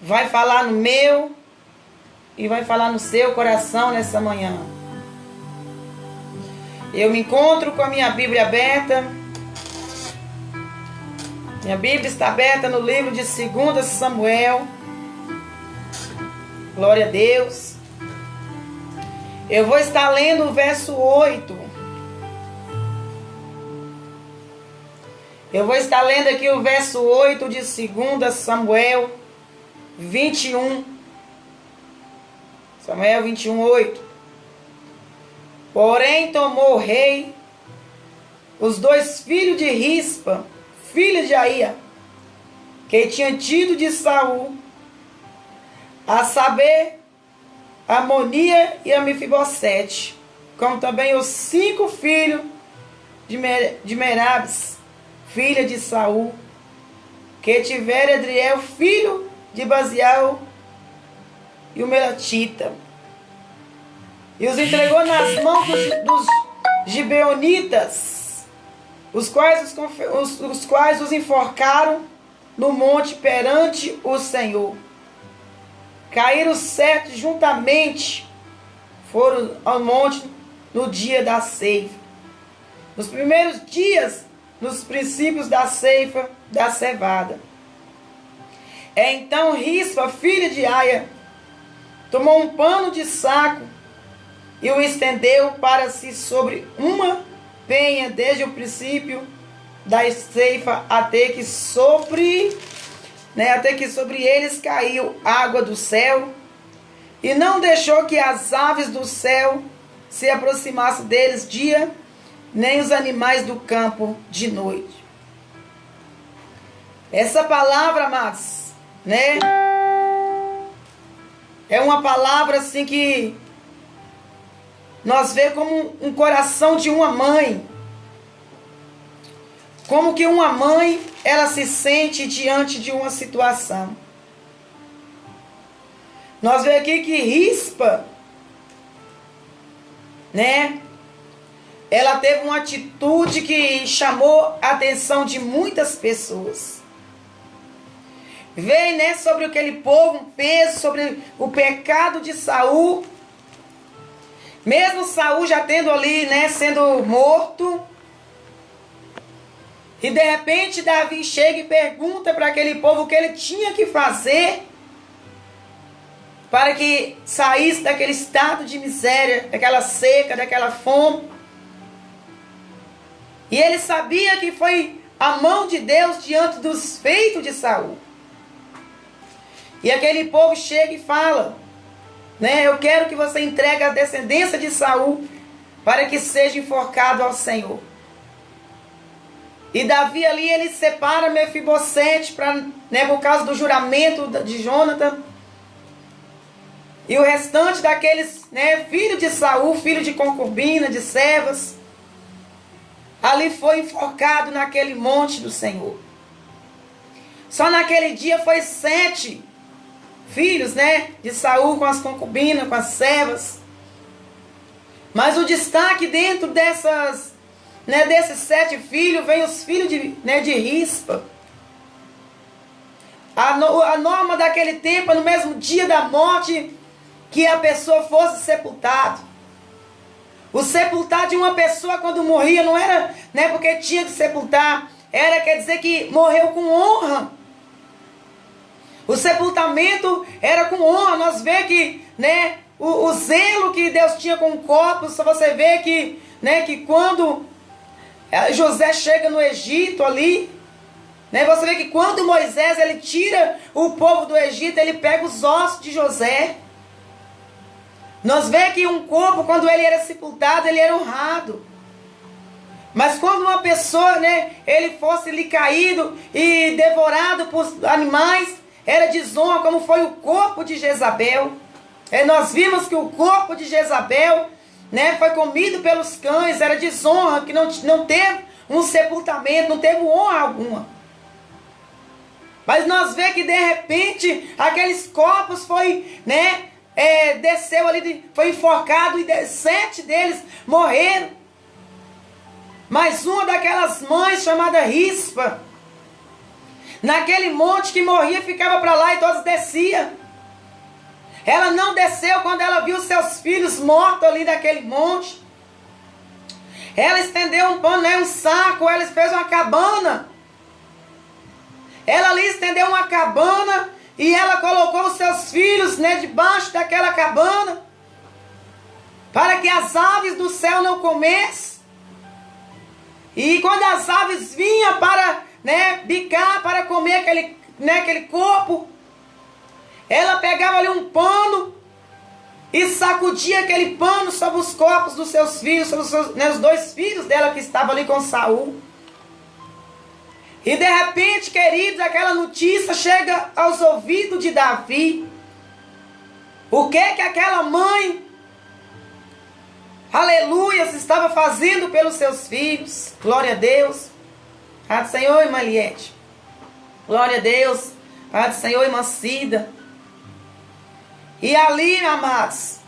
vai falar no meu e vai falar no seu coração nessa manhã. Eu me encontro com a minha Bíblia aberta. Minha Bíblia está aberta no livro de 2 Samuel. Glória a Deus. Eu vou estar lendo o verso 8. Eu vou estar lendo aqui o verso 8 de 2 Samuel 21. Samuel 21, 8. Porém tomou o rei os 2 filhos de Rispa, filha de Aia, que tinha tido de Saul, a saber, a Monia e a Mefibosete, como também os 5 filhos de Merabes, filha de Saul, que tivera Adriel, filho de Bazial, e o Melatita, e os entregou nas mãos dos gibeonitas, os quais os enforcaram no monte perante o Senhor. Caíram 7 juntamente, foram ao monte no dia da ceifa. Nos primeiros dias, nos princípios da ceifa da cevada. Então Rispa, filha de Aia, tomou um pano de saco e o estendeu para si sobre uma penha, desde o princípio da ceifa até que sobre eles caiu água do céu, e não deixou que as aves do céu se aproximassem deles dia, nem os animais do campo de noite. Essa palavra, amados, é uma palavra assim que nós vemos como um coração de uma mãe. Como que uma mãe, ela se sente diante de uma situação. Nós vemos aqui que Rispa, ela teve uma atitude que chamou a atenção de muitas pessoas. Veio, sobre aquele povo, um peso sobre o pecado de Saul. Mesmo Saul já tendo ali, sendo morto. E de repente Davi chega e pergunta para aquele povo o que ele tinha que fazer para que saísse daquele estado de miséria, daquela seca, daquela fome. E ele sabia que foi a mão de Deus diante dos feitos de Saul. E aquele povo chega e fala, eu quero que você entregue a descendência de Saul para que seja enforcado ao Senhor. E Davi ali, ele separa Mefibosete por causa do juramento de Jonathan. E o restante daqueles, filho de Saul, filho de concubina, de servas, ali foi enforcado naquele monte do Senhor. Só naquele dia foi 7 filhos, de Saul com as concubinas, com as servas. Mas o destaque dentro desses 7 filhos, vem os filhos de Rispa. A norma daquele tempo, no mesmo dia da morte, que a pessoa fosse sepultada. O sepultar de uma pessoa quando morria não era porque tinha que sepultar, quer dizer que morreu com honra. O sepultamento era com honra. Nós vemos que o zelo que Deus tinha com o corpo. Só você vê que quando José chega no Egito ali, você vê que quando Moisés ele tira o povo do Egito, ele pega os ossos de José. Nós vemos que um corpo, quando ele era sepultado, ele era honrado. Mas quando uma pessoa, ele fosse ali caído e devorado por animais, era desonra, como foi o corpo de Jezabel. Nós vimos que o corpo de Jezabel, foi comido pelos cães, era desonra, que não teve um sepultamento, não teve honra alguma. Mas nós vemos que de repente aqueles corpos desceu ali, foi enforcado e 7 deles morreram. Mas uma daquelas mães chamada Rispa, naquele monte que morria, ficava para lá e todos desciam. Ela não desceu quando ela viu seus filhos mortos ali naquele monte. Ela estendeu um pano, um saco, ela fez uma cabana. Ela ali estendeu uma cabana e ela colocou os seus filhos, debaixo daquela cabana, para que as aves do céu não comessem. E quando as aves vinham para bicar, para comer aquele corpo, ela pegava ali um pano e sacudia aquele pano sobre os corpos dos seus filhos, sobre os dois filhos dela que estavam ali com Saul. E de repente, queridos, aquela notícia chega aos ouvidos de Davi. O que aquela mãe, aleluia, estava fazendo pelos seus filhos? Glória a Deus. Pai do Senhor, irmã Liette. Glória a Deus. Pai do Senhor, irmã Cida. E ali, amados,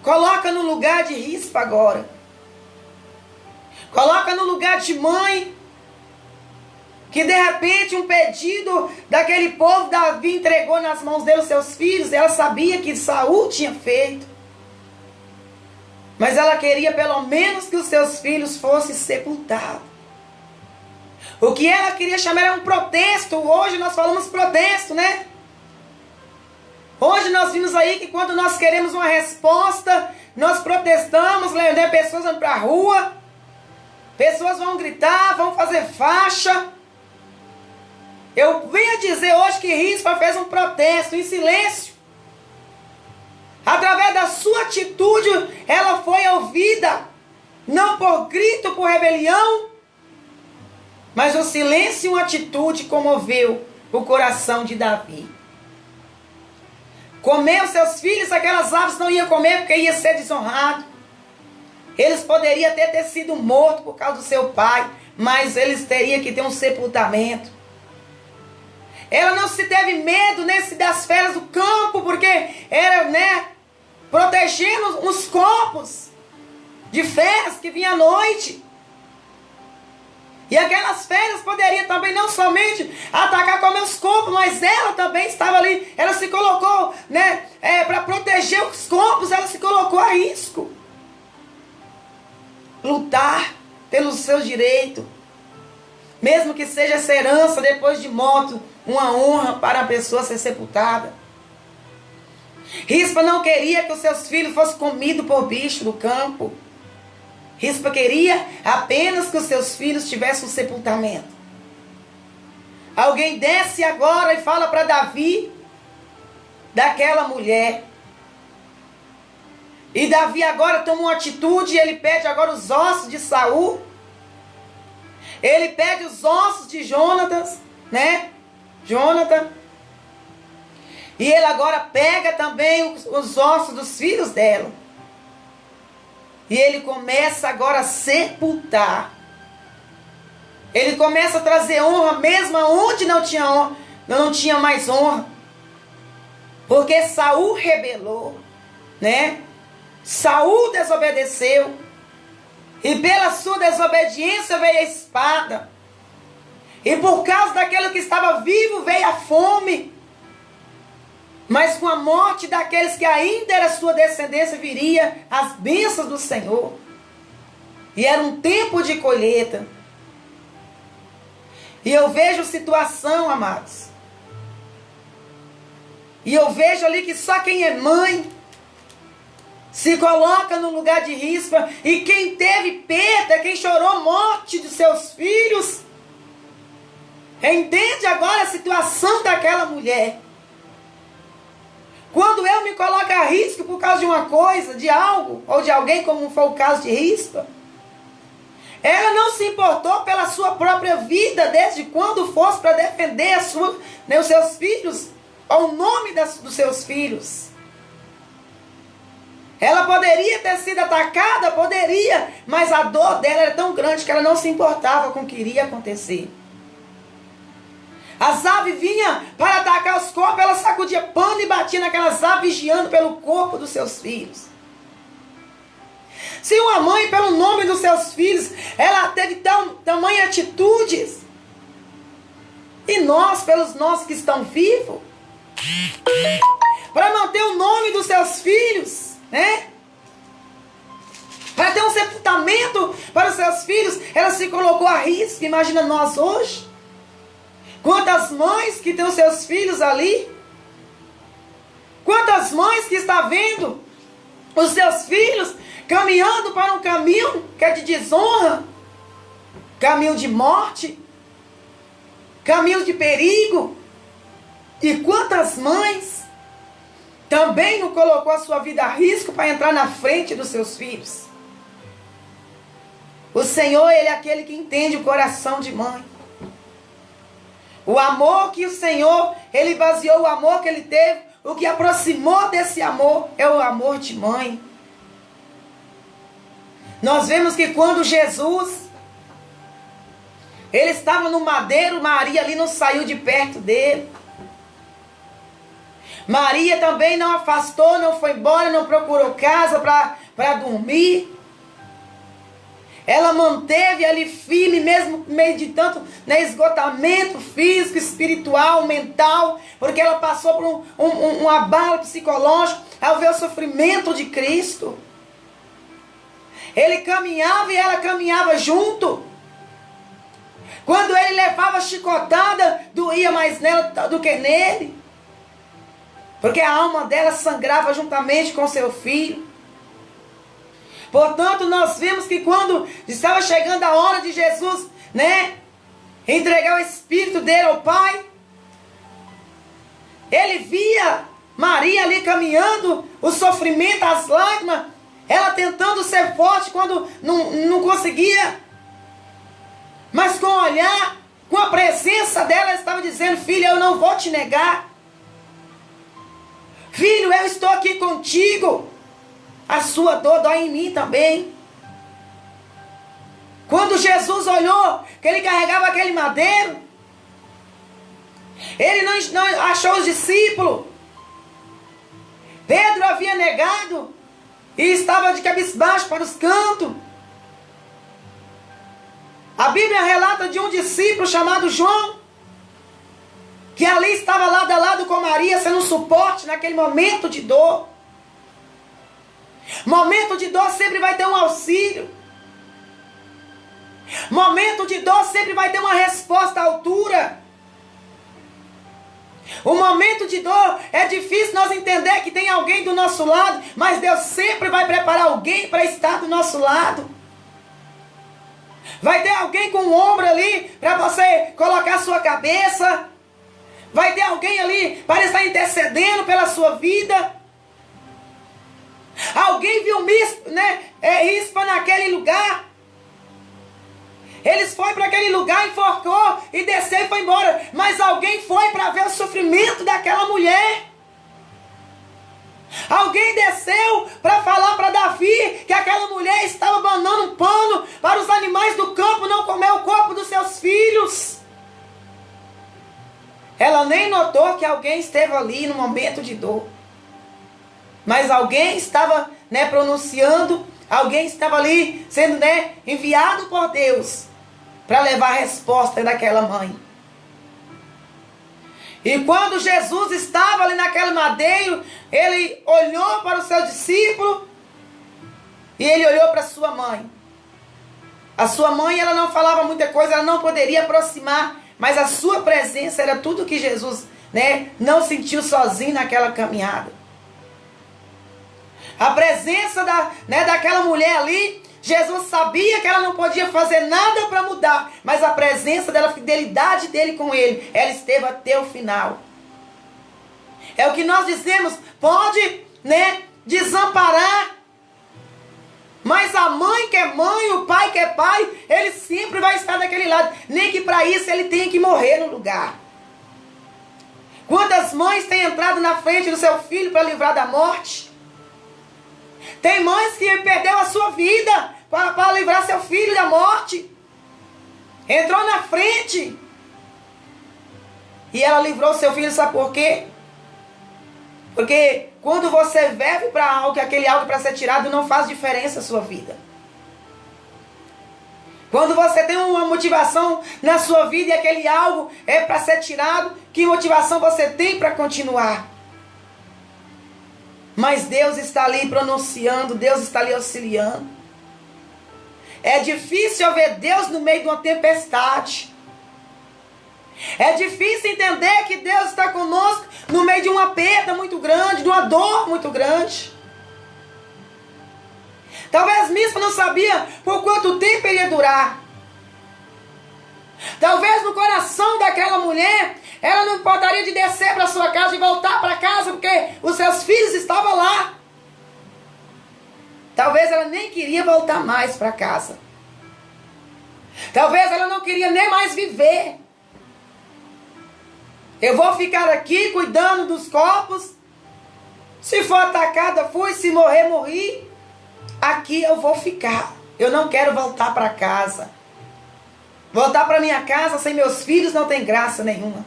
coloca no lugar de Rispa agora. Coloca no lugar de mãe, que de repente um pedido daquele povo, Davi entregou nas mãos dele os seus filhos. Ela sabia que Saul tinha feito, mas ela queria pelo menos que os seus filhos fossem sepultados. O que ela queria chamar era um protesto. Hoje nós falamos protesto, Hoje nós vimos aí que quando nós queremos uma resposta, nós protestamos, pessoas vão para a rua, pessoas vão gritar, vão fazer faixa. Eu venho dizer hoje que Rispa fez um protesto em silêncio. Através da sua atitude, ela foi ouvida, não por grito, por rebelião, mas o silêncio e uma atitude comoveu o coração de Davi. Comer os seus filhos, aquelas aves não iam comer porque ia ser desonrado. Eles poderiam até ter sido mortos por causa do seu pai, mas eles teriam que ter um sepultamento. Ela não se teve medo das feras do campo, porque era, protegendo os corpos de feras que vinham à noite. E aquelas feras poderiam também não somente atacar com meus corpos, mas ela também estava ali. Ela se colocou, para proteger os corpos, ela se colocou a risco. Lutar pelos seus direitos. Mesmo que seja essa herança depois de morto, uma honra para a pessoa ser sepultada. Rispa não queria que os seus filhos fossem comidos por bicho do campo. Rispa queria apenas que os seus filhos tivessem um sepultamento. Alguém desce agora e fala para Davi daquela mulher. E Davi agora toma uma atitude e ele pede agora os ossos de Saul. Ele pede os ossos de Jonatas, Jonathan. E ele agora pega também os ossos dos filhos dela. E ele começa agora a sepultar. Ele começa a trazer honra mesmo onde não tinha honra, não tinha mais honra. Porque Saul rebelou, Saul desobedeceu. E pela sua desobediência veio a espada. E por causa daquele que estava vivo veio a fome. Mas com a morte daqueles que ainda era sua descendência, viria as bênçãos do Senhor. E era um tempo de colheita. E eu vejo situação, amados. E eu vejo ali que só quem é mãe se coloca no lugar de Rispa. E quem teve perda, quem chorou a morte de seus filhos, entende agora a situação daquela mulher. Quando eu me coloco a risco por causa de uma coisa, de algo, ou de alguém, como foi o caso de Rispa, ela não se importou pela sua própria vida, desde quando fosse para defender os seus filhos, ou o nome dos seus filhos. Ela poderia ter sido atacada, poderia, mas a dor dela era tão grande que ela não se importava com o que iria acontecer. As aves vinham para atacar os corpos, ela sacudia pano e batia naquelas aves, vigiando pelo corpo dos seus filhos. Se uma mãe, pelo nome dos seus filhos, ela teve tamanha atitudes, E nós, pelos nossos que estão vivos, para manter o nome dos seus filhos, né? Para ter um sepultamento para os seus filhos, ela se colocou a risco. Imagina nós hoje. Quantas mães que têm os seus filhos ali. Quantas mães que estão vendo os seus filhos caminhando para um caminho que é de desonra, caminho de morte, caminho de perigo. E quantas mães também não colocou a sua vida a risco para entrar na frente dos seus filhos. O Senhor, Ele é aquele que entende o coração de mãe. O amor que o Senhor, Ele baseou o amor que Ele teve, o que aproximou desse amor é o amor de mãe. Nós vemos que quando Jesus, Ele estava no madeiro, Maria ali não saiu de perto dele. Maria também não afastou, não foi embora, não procurou casa para dormir. Ela manteve ali firme, mesmo no meio de tanto, né, esgotamento físico, espiritual, mental, porque ela passou por um abalo psicológico ao ver o sofrimento de Cristo. Ele caminhava e ela caminhava junto. Quando ele levava chicotada, doía mais nela do que nele, porque a alma dela sangrava juntamente com seu filho. Portanto, nós vimos que quando estava chegando a hora de Jesus, né, entregar o Espírito dele ao Pai, ele via Maria ali caminhando, o sofrimento, as lágrimas, ela tentando ser forte quando não conseguia, mas com o olhar, com a presença dela, ela estava dizendo: filha, eu não vou te negar. Filho, eu estou aqui contigo. A sua dor dói em mim também. Quando Jesus olhou que ele carregava aquele madeiro, ele não achou os discípulos. Pedro havia negado e estava de cabisbaixo para os cantos. A Bíblia relata de um discípulo chamado João, que ali estava lado a lado com Maria, sendo um suporte naquele momento de dor. Momento de dor sempre vai ter um auxílio. Momento de dor sempre vai ter uma resposta à altura. O momento de dor é difícil nós entender que tem alguém do nosso lado, mas Deus sempre vai preparar alguém para estar do nosso lado. Vai ter alguém com um ombro ali para você colocar a sua cabeça. Vai ter alguém ali para estar intercedendo pela sua vida. Alguém viu ispa naquele lugar. Eles foram para aquele lugar, enforcou e desceu e foi embora. Mas alguém foi para ver o sofrimento daquela mulher. Alguém desceu para falar para Davi que aquela mulher estava abanando um pano para os animais do campo não comer o corpo dos seus filhos. Ela nem notou que alguém esteve ali no momento de dor. Mas alguém estava, pronunciando, alguém estava ali sendo, enviado por Deus para levar a resposta daquela mãe. E quando Jesus estava ali naquele madeiro, ele olhou para o seu discípulo e ele olhou para a sua mãe. A sua mãe, ela não falava muita coisa, ela não poderia aproximar, mas a sua presença era tudo que Jesus, não sentiu sozinho naquela caminhada. A presença daquela mulher ali, Jesus sabia que ela não podia fazer nada para mudar, mas a presença dela, a fidelidade dele com ele, ela esteve até o final. É o que nós dizemos, pode, desamparar, mas a mãe que é mãe, o pai que é pai, ele sempre vai estar daquele lado, nem que para isso ele tenha que morrer no lugar. Quantas mães têm entrado na frente do seu filho para livrar da morte? Tem mães que perdeu a sua vida para livrar seu filho da morte. Entrou na frente. E ela livrou seu filho, sabe por quê? Porque quando você vive para algo, aquele algo para ser tirado não faz diferença na sua vida. Quando você tem uma motivação na sua vida e aquele algo é para ser tirado, que motivação você tem para continuar? Mas Deus está ali pronunciando, Deus está ali auxiliando. É difícil ver Deus no meio de uma tempestade. É difícil entender que Deus está conosco no meio de uma perda muito grande, de uma dor muito grande. Talvez Mispa não sabia por quanto tempo ele ia durar. Talvez no coração daquela mulher, ela não poderia de descer para sua casa e voltar para casa, porque os seus filhos estavam lá. Talvez ela nem queria voltar mais para casa. Talvez ela não queria nem mais viver. Eu vou ficar aqui cuidando dos corpos. Se for atacada, fui. Se morrer, morri. Aqui eu vou ficar. Eu não quero voltar para casa. Voltar para minha casa sem meus filhos não tem graça nenhuma.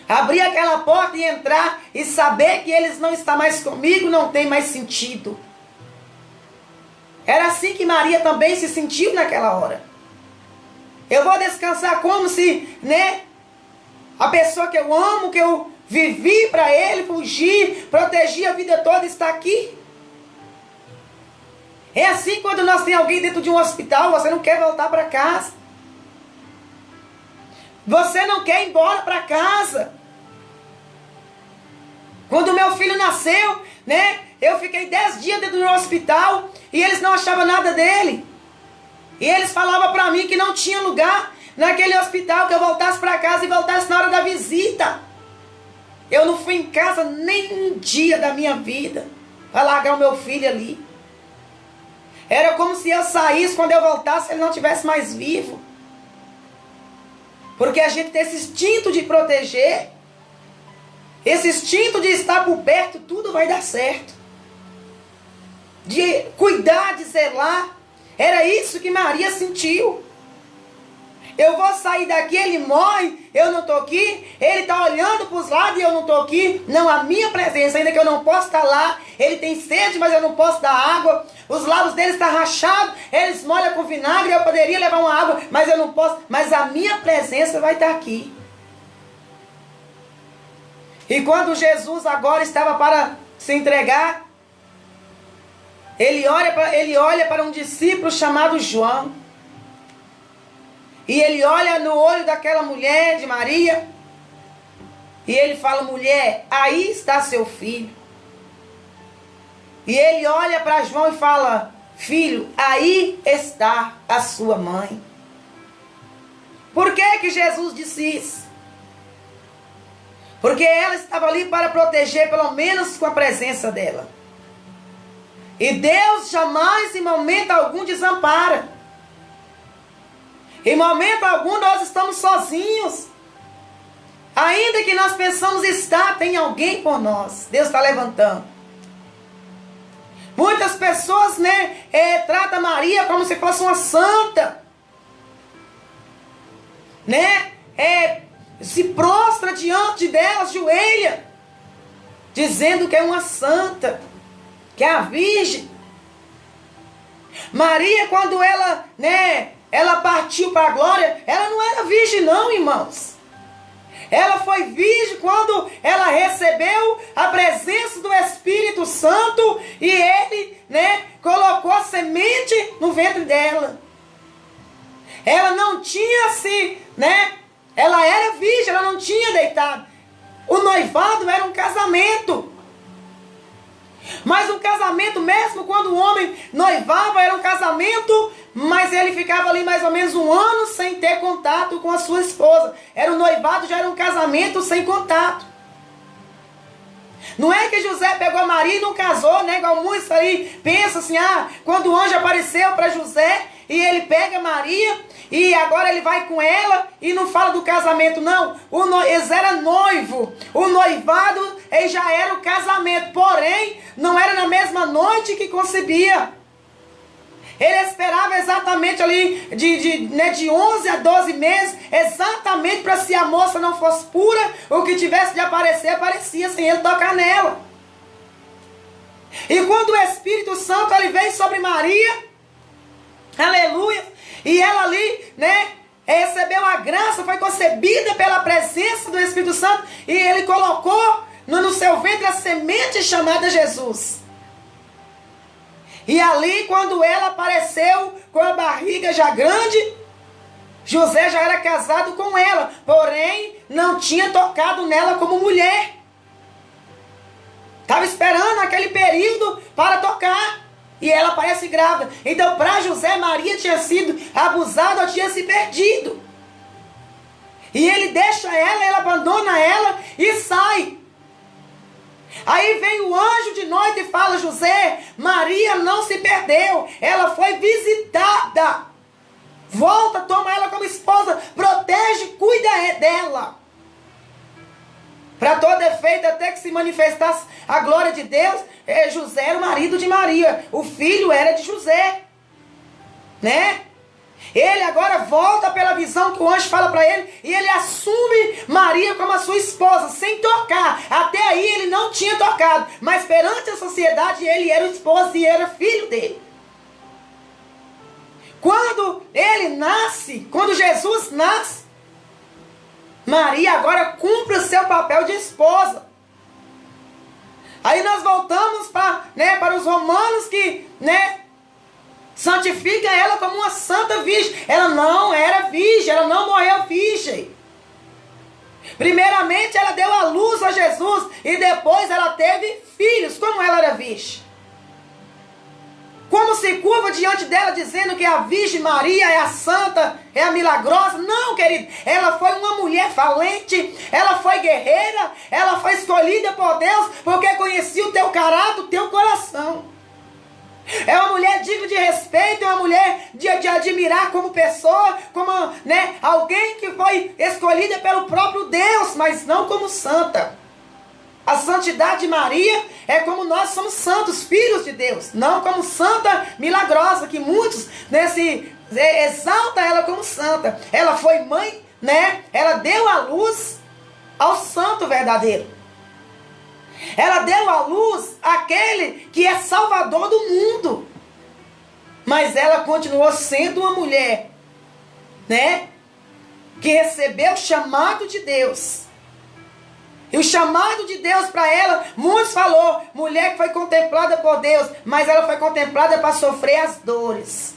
Abrir aquela porta e entrar e saber que eles não estão mais comigo não tem mais sentido. Era assim que Maria também se sentiu naquela hora. Eu vou descansar como se, a pessoa que eu amo, que eu vivi para ele, fugi, protegi a vida toda, está aqui. É assim quando nós temos alguém dentro de um hospital, você não quer voltar para casa. Você não quer ir embora para casa. Quando meu filho nasceu, eu fiquei 10 dias dentro do hospital e eles não achavam nada dele. E eles falavam para mim que não tinha lugar naquele hospital, que eu voltasse para casa e voltasse na hora da visita. Eu não fui em casa nem um dia da minha vida para largar o meu filho ali. Era como se eu saísse, quando eu voltasse, ele não estivesse mais vivo. Porque a gente tem esse instinto de proteger, esse instinto de estar por perto, tudo vai dar certo. De cuidar, de zelar. Era isso que Maria sentiu. Eu vou sair daqui, ele morre, eu não estou aqui. Ele está olhando para os lados e eu não estou aqui. Não, a minha presença, ainda que eu não possa estar lá. Ele tem sede, mas eu não posso dar água. Os lábios dele estão rachados, eles molham com vinagre. Eu poderia levar uma água, mas eu não posso. Mas a minha presença vai estar aqui. E quando Jesus agora estava para se entregar, ele olha para um discípulo chamado João. E ele olha no olho daquela mulher, de Maria, e ele fala: mulher, aí está seu filho. E ele olha para João e fala: filho, aí está a sua mãe. Por que Jesus disse isso? Porque ela estava ali para proteger, pelo menos com a presença dela. E Deus jamais, em momento algum, desampara. Em momento algum nós estamos sozinhos. Ainda que nós pensamos estar, tem alguém por nós. Deus está levantando. Muitas pessoas, tratam Maria como se fosse uma santa. Se prostra diante dela, ajoelha, dizendo que é uma santa, que é a virgem. Maria, quando ela partiu para a glória, ela não era virgem não, irmãos. Ela foi virgem quando ela recebeu a presença do Espírito Santo e ele, colocou a semente no ventre dela. Ela não tinha ela era virgem, ela não tinha deitado. O noivado era um casamento. Mas um casamento, mesmo quando o homem noivava, era um casamento, mas ele ficava ali mais ou menos 1 ano sem ter contato com a sua esposa. Era um noivado, já era um casamento sem contato. Não é que José pegou a Maria e não casou, igual muitos aí pensam assim, quando o anjo apareceu para José e ele pega Maria e agora ele vai com ela e não fala do casamento, não. Eles eram noivo, o noivado já era o casamento, porém não era na mesma noite que concebia. Ele esperava exatamente ali de 11 a 12 meses, exatamente para se a moça não fosse pura, o que tivesse de aparecer, aparecia sem ele tocar nela. E quando o Espírito Santo ele veio sobre Maria, Aleluia. E ela ali, né, recebeu a graça, foi concebida pela presença do Espírito Santo. E ele colocou no seu ventre a semente chamada Jesus. E ali, quando ela apareceu com a barriga já grande, José já era casado com ela, porém não tinha tocado nela como mulher. Estava esperando aquele período para tocar. E ela aparece grávida. Então, para José, Maria tinha sido abusada ou tinha se perdido. E ele deixa ela, ele abandona ela e sai. Aí vem o anjo de noite e fala: José, Maria não se perdeu, ela foi visitada. Volta, toma ela como esposa, protege, cuida dela. Para todo efeito, até que se manifestasse a glória de Deus, José era o marido de Maria, o filho era de José, né? Ele agora volta pela visão que o anjo fala para ele, e ele assume Maria como a sua esposa, sem tocar. Até aí ele não tinha tocado, mas perante a sociedade ele era o esposo e era filho dele. Quando ele nasce, quando Jesus nasce, Maria agora cumpre o seu papel de esposa. Aí nós voltamos para os romanos que, santifica ela como uma santa virgem. Ela não era virgem, ela não morreu virgem. Primeiramente ela deu a luz a Jesus e depois ela teve filhos. Como ela era virgem? Como se curva diante dela dizendo que a Virgem Maria é a santa, é a milagrosa? Não, querido. Ela foi uma mulher valente, ela foi guerreira, ela foi escolhida por Deus porque conhecia o teu caráter, o teu coração. É uma mulher digna de respeito, é uma mulher de admirar como pessoa, como alguém que foi escolhida pelo próprio Deus, mas não como santa. A santidade de Maria é como nós somos santos, filhos de Deus. Não como santa milagrosa, que muitos exaltam ela como santa. Ela foi mãe, ela deu a luz ao santo verdadeiro. Ela deu a luz àquele que é salvador do mundo. Mas ela continuou sendo uma mulher, que recebeu o chamado de Deus. E o chamado de Deus para ela, muitos falou, mulher que foi contemplada por Deus, mas ela foi contemplada para sofrer as dores.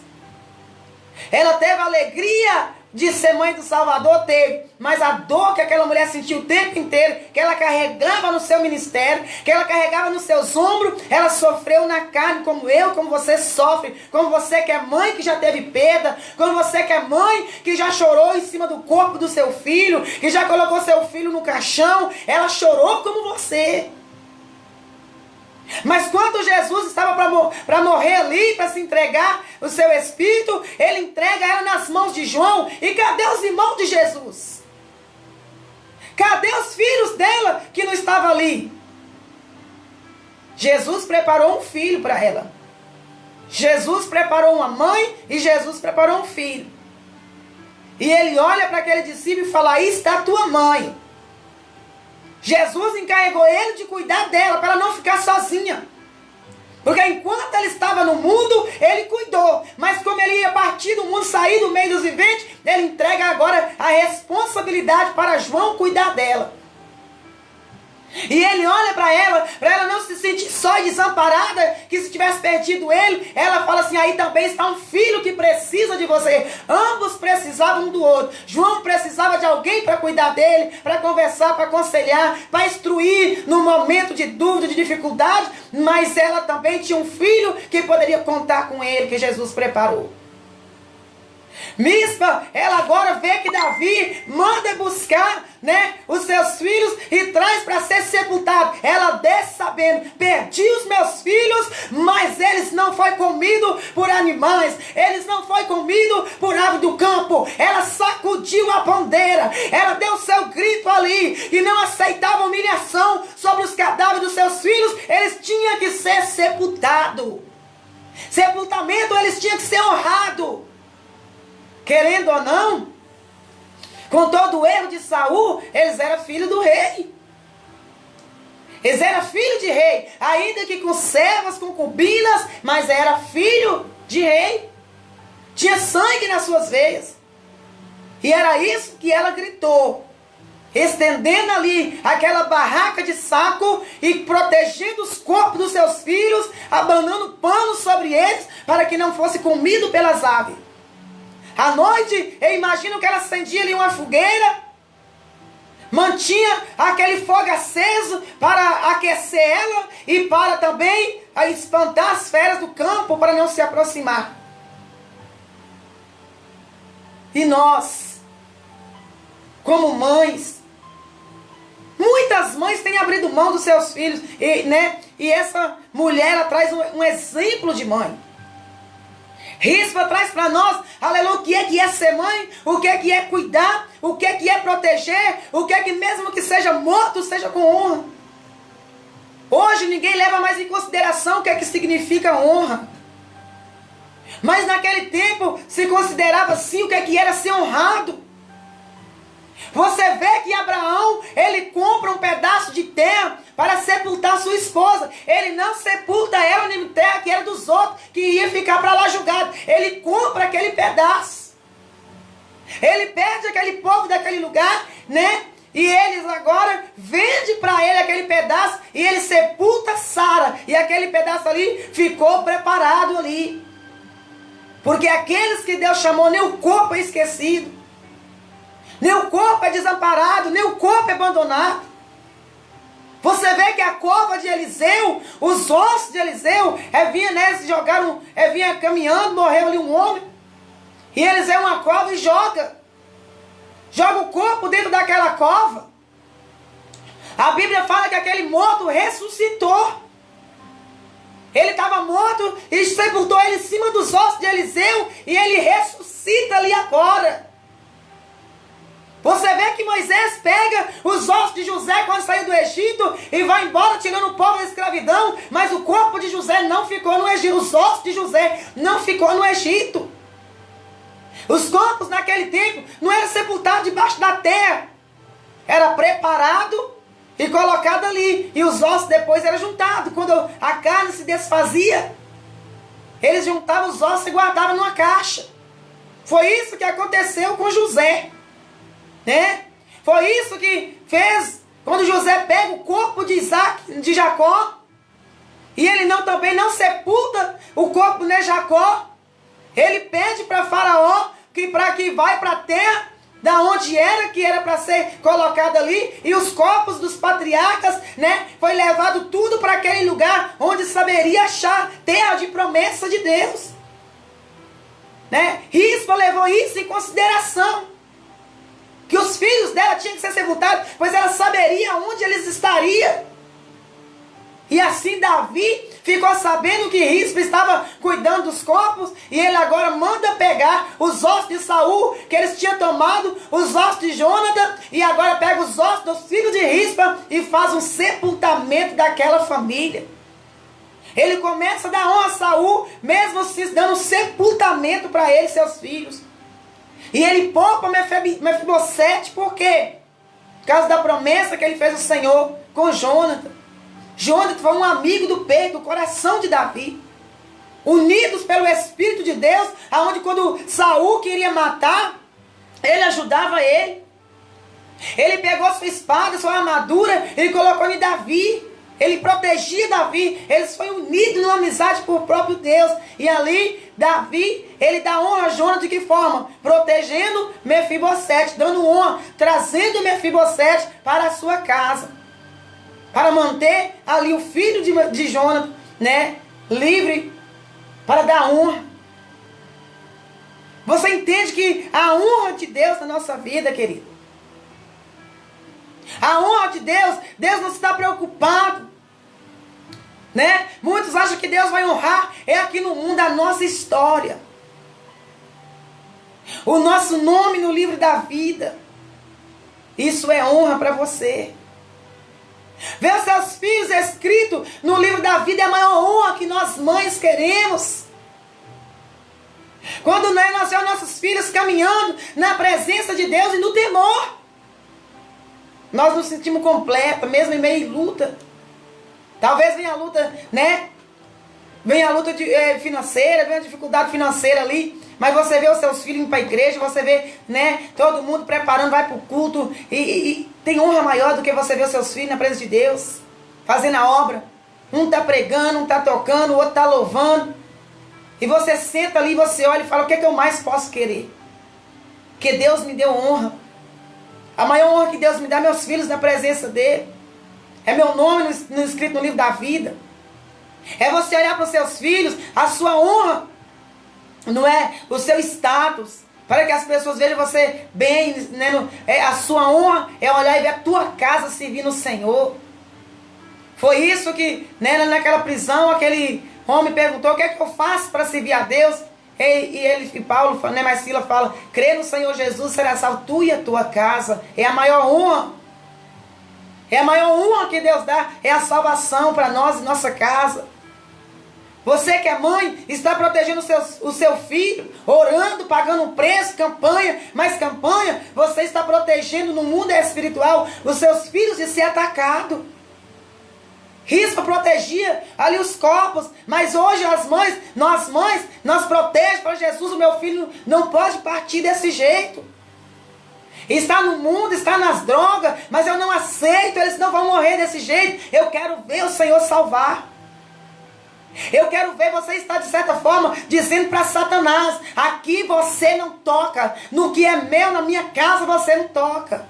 Ela teve a alegria de ser mãe do Salvador, teve, mas a dor que aquela mulher sentiu o tempo inteiro, que ela carregava no seu ministério, que ela carregava nos seus ombros, ela sofreu na carne, como eu, como você sofre, como você que é mãe que já teve perda, como você que é mãe que já chorou em cima do corpo do seu filho, que já colocou seu filho no caixão, ela chorou como você. Mas quando Jesus estava para morrer ali, para se entregar o seu espírito, ele entrega ela nas mãos de João. E cadê os irmãos de Jesus? Cadê os filhos dela que não estavam ali? Jesus preparou um filho para ela. Jesus preparou uma mãe e Jesus preparou um filho. E ele olha para aquele discípulo e fala: aí está a tua mãe. Jesus encarregou ele de cuidar dela, para ela não ficar sozinha. Porque enquanto ele estava no mundo, ele cuidou. Mas como ele ia partir do mundo, sair do meio dos viventes, ele entrega agora a responsabilidade para João cuidar dela. E ele olha para ela não se sentir só e desamparada, que se tivesse perdido ele, ela fala assim: aí também está um filho que precisa de você. Ambos precisavam um do outro. João precisava de alguém para cuidar dele, para conversar, para aconselhar, para instruir no momento de dúvida, de dificuldade, mas ela também tinha um filho que poderia contar com ele, que Jesus preparou. Mispa, ela agora vê que Davi manda buscar os seus filhos e traz para ser sepultado. Ela desce sabendo: perdi os meus filhos, mas eles não foram comidos por animais, eles não foram comidos por ave do campo. Ela sacudiu a bandeira, ela deu seu grito ali e não aceitava humilhação sobre os cadáveres dos seus filhos. Eles tinham que ser sepultados. Sepultamento, eles tinham que ser honrados. Querendo ou não, com todo o erro de Saul, eles eram filhos do rei. Eles eram filhos de rei, ainda que com servas, concubinas, mas era filho de rei. tinha sangue nas suas veias. E era isso que ela gritou, estendendo ali aquela barraca de saco e protegendo os corpos dos seus filhos, abanando panos sobre eles, para que não fosse comido pelas aves. À noite, eu imagino que ela acendia ali uma fogueira, mantinha aquele fogo aceso para aquecer ela e para também espantar as feras do campo para não se aproximar. E nós, como mães, muitas mães têm abrido mão dos seus filhos, e essa mulher ela traz um exemplo de mãe. Rispa traz para nós, aleluia, o que é ser mãe, o que é cuidar, o que é proteger, o que mesmo que seja morto, seja com honra. Hoje ninguém leva mais em consideração o que significa honra. Mas naquele tempo se considerava sim o que era ser honrado. Você vê que Abraão, ele compra um pedaço de terra para sepultar sua esposa. Ele não sepulta ela em terra que era dos outros, que ia ficar para lá julgado. Ele compra aquele pedaço. Ele perde aquele povo daquele lugar, né? E eles agora vendem para ele aquele pedaço e ele sepulta Sara. E aquele pedaço ali ficou preparado ali. Porque aqueles que Deus chamou, nem o corpo é esquecido. Nem o corpo é desamparado, nem o corpo é abandonado. Você vê que a cova de Eliseu, os ossos de Eliseu, vinha caminhando, morreu ali um homem. E Eliseu uma cova e joga o corpo dentro daquela cova. A Bíblia fala que aquele morto ressuscitou. Ele estava morto e sepultou ele em cima dos ossos de Eliseu e ele ressuscita ali agora. Você vê que Moisés pega os ossos de José quando saiu do Egito e vai embora tirando o povo da escravidão, mas o corpo de José não ficou no Egito, os ossos de José não ficou no Egito. Os corpos naquele tempo não eram sepultados debaixo da terra, era preparado e colocado ali, e os ossos depois eram juntados. Quando a carne se desfazia, eles juntavam os ossos e guardavam numa caixa. Foi isso que aconteceu com José. Né? Foi isso que fez quando José pega o corpo de Jacó e ele também não sepulta o corpo de Jacó. Ele pede para Faraó para que vai para a terra da onde que era para ser colocado ali, e os corpos dos patriarcas, né, foi levado tudo para aquele lugar onde saberia achar terra de promessa de Deus, né? Rispa levou isso em consideração, que os filhos dela tinham que ser sepultados, pois ela saberia onde eles estariam. E assim Davi ficou sabendo que Rispa estava cuidando dos corpos, e ele agora manda pegar os ossos de Saul, que eles tinham tomado, os ossos de Jonathan, e agora pega os ossos dos filhos de Rispa e faz um sepultamento daquela família. Ele começa a dar honra a Saul, mesmo se dando um sepultamento para ele e seus filhos. E ele poupa Mefibosete, por quê? Por causa da promessa que ele fez ao Senhor com Jonathan. Jonathan foi um amigo do peito, do coração de Davi. Unidos pelo Espírito de Deus, aonde quando Saul queria matar, ele ajudava ele. Ele pegou sua espada, sua armadura, ele colocou em Davi. Ele protegia Davi. Eles foram unidos numa amizade por próprio Deus. E ali, Davi, ele dá honra a Jonathan de que forma? Protegendo Mefibosete, dando honra, trazendo Mefibosete para a sua casa. Para manter ali o filho de Jonathan, né, livre, para dar honra. Você entende que a honra de Deus na nossa vida, querido? A honra de Deus, Deus não está preocupado, né? Muitos acham que Deus vai honrar aqui no mundo a nossa história, o nosso nome no livro da vida. Isso é honra para você. Ver os seus filhos escritos no livro da vida é a maior honra que nós mães queremos. Quando nós vemos nossos filhos caminhando na presença de Deus e no temor, nós nos sentimos completos, mesmo em meio à luta. Talvez venha a luta, né? Venha a luta financeira, venha a dificuldade financeira ali. Mas você vê os seus filhos indo para a igreja, você vê, né, todo mundo preparando, vai para o culto. E tem honra maior do que você ver os seus filhos na presença de Deus, fazendo a obra. Um está pregando, um está tocando, o outro está louvando. E você senta ali, você olha e fala, o que é que eu mais posso querer? Porque Deus me deu honra. A maior honra que Deus me dá é meus filhos na presença dele. É meu nome no escrito no livro da vida. É você olhar para os seus filhos, a sua honra. Não é o seu status. Para que as pessoas vejam você bem. Né? A sua honra é olhar e ver a tua casa servindo o Senhor. Foi isso que, né, naquela prisão, aquele homem perguntou, o que é que eu faço para servir a Deus? E Paulo, né, mas Silas fala, crê no Senhor Jesus, será salvo tu e a tua casa. É a maior honra. É a maior honra que Deus dá, é a salvação para nós e nossa casa. Você que é mãe, está protegendo o seu filho, orando, pagando um preço, campanha, mais campanha. Você está protegendo no mundo espiritual os seus filhos de ser atacado. Risco protegia ali os corpos, mas hoje nós protegemos para Jesus. O meu filho não pode partir desse jeito. Está no mundo, está nas drogas, mas eu não aceito, eles não vão morrer desse jeito. Eu quero ver o Senhor salvar. Eu quero ver você estar de certa forma dizendo para Satanás, aqui você não toca, no que é meu, na minha casa você não toca.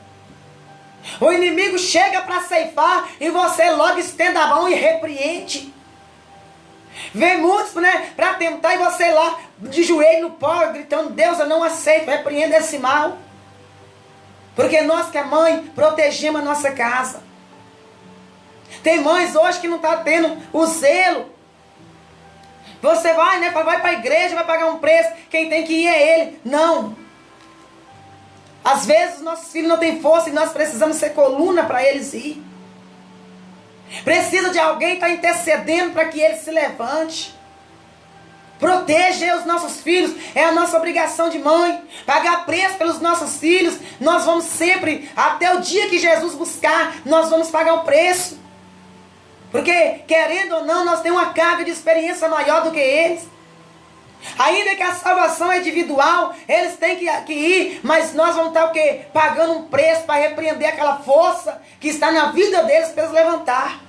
O inimigo chega para ceifar e você logo estenda a mão e repreende. Vem muitos, né, para tentar e você lá de joelho no pó, gritando, Deus, eu não aceito, repreenda esse mal. Porque nós que é mãe, protegemos a nossa casa. Tem mães hoje que não estão tendo o zelo. Você vai, né, vai para a igreja, vai pagar um preço, quem tem que ir é ele. Não. Às vezes os nossos filhos não têm força e nós precisamos ser coluna para eles ir. Precisa de alguém estar intercedendo para que eles se levante. Proteger os nossos filhos é a nossa obrigação de mãe. Pagar preço pelos nossos filhos. Nós vamos sempre, até o dia que Jesus buscar, nós vamos pagar o preço. Porque, querendo ou não, nós temos uma carga de experiência maior do que eles. Ainda que a salvação é individual, eles têm que ir, mas nós vamos estar o quê? Pagando um preço para repreender aquela força que está na vida deles para eles levantar.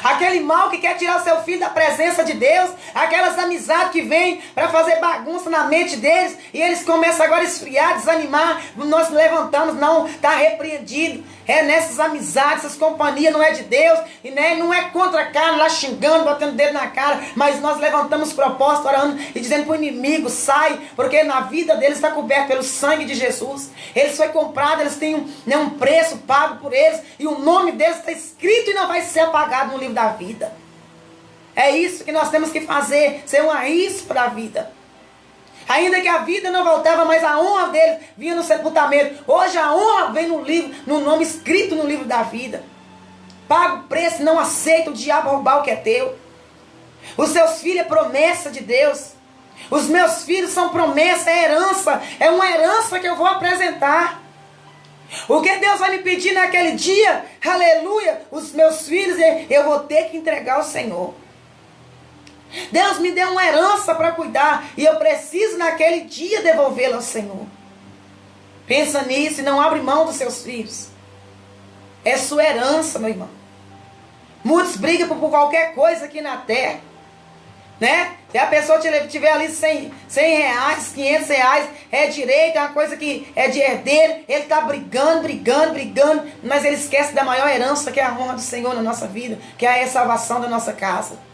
Aquele mal que quer tirar o seu filho da presença de Deus, aquelas amizades que vêm para fazer bagunça na mente deles, e eles começam agora a esfriar, desanimar, nós levantamos, não, está repreendido. É nessas amizades, essas companhias não é de Deus, e né, não é contra a carne, lá xingando, botando o dedo na cara, mas nós levantamos propósito, orando e dizendo para o inimigo, sai, porque na vida deles está coberto pelo sangue de Jesus. Eles foi comprado, eles têm um preço pago por eles, e o nome deles está escrito e não vai ser apagado no livro da vida. É isso que nós temos que fazer, ser uma risco para a vida. Ainda que a vida não voltava, mas a honra dele vinha no sepultamento. Hoje a honra vem no livro, no nome escrito no livro da vida. Paga o preço, não aceita o diabo roubar o que é teu. Os seus filhos é promessa de Deus. Os meus filhos são promessa, é herança. É uma herança que eu vou apresentar. O que Deus vai me pedir naquele dia, aleluia, os meus filhos, eu vou ter que entregar ao Senhor. Deus me deu uma herança para cuidar e eu preciso naquele dia devolvê-la ao Senhor. Pensa nisso e não abre mão dos seus filhos. É sua herança, meu irmão. Muitos brigam por qualquer coisa aqui na terra, né? Se a pessoa tiver ali 100 reais, 500 reais, é direito, é uma coisa que é de herdeiro, ele está brigando, mas ele esquece da maior herança que é a honra do Senhor na nossa vida, que é a salvação da nossa casa.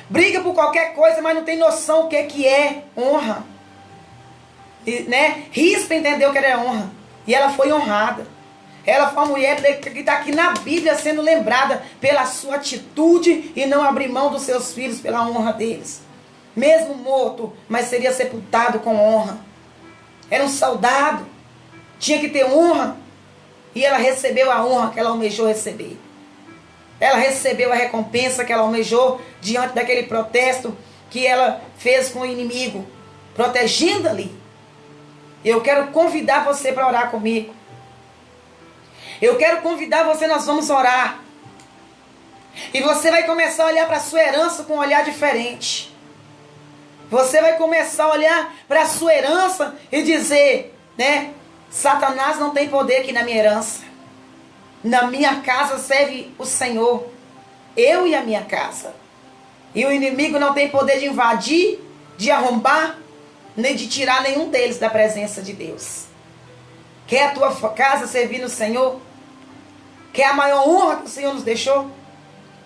Briga por qualquer coisa, mas não tem noção o que é honra. E, né? Rispa entendeu que era honra. E ela foi honrada. Ela foi uma mulher que está aqui na Bíblia sendo lembrada pela sua atitude e não abrir mão dos seus filhos pela honra deles. Mesmo morto, mas seria sepultado com honra. Era um soldado. Tinha que ter honra. E ela recebeu a honra que ela almejou receber. Ela recebeu a recompensa que ela almejou diante daquele protesto que ela fez com o inimigo, protegendo ali. Eu quero convidar você para orar comigo. Eu quero convidar você, nós vamos orar. E você vai começar a olhar para a sua herança com um olhar diferente. Você vai começar a olhar para a sua herança e dizer, né? Satanás não tem poder aqui na minha herança. Na minha casa serve o Senhor. Eu e a minha casa. E o inimigo não tem poder de invadir, de arrombar, nem de tirar nenhum deles da presença de Deus. Quer a tua casa servir no Senhor? Quer a maior honra que o Senhor nos deixou?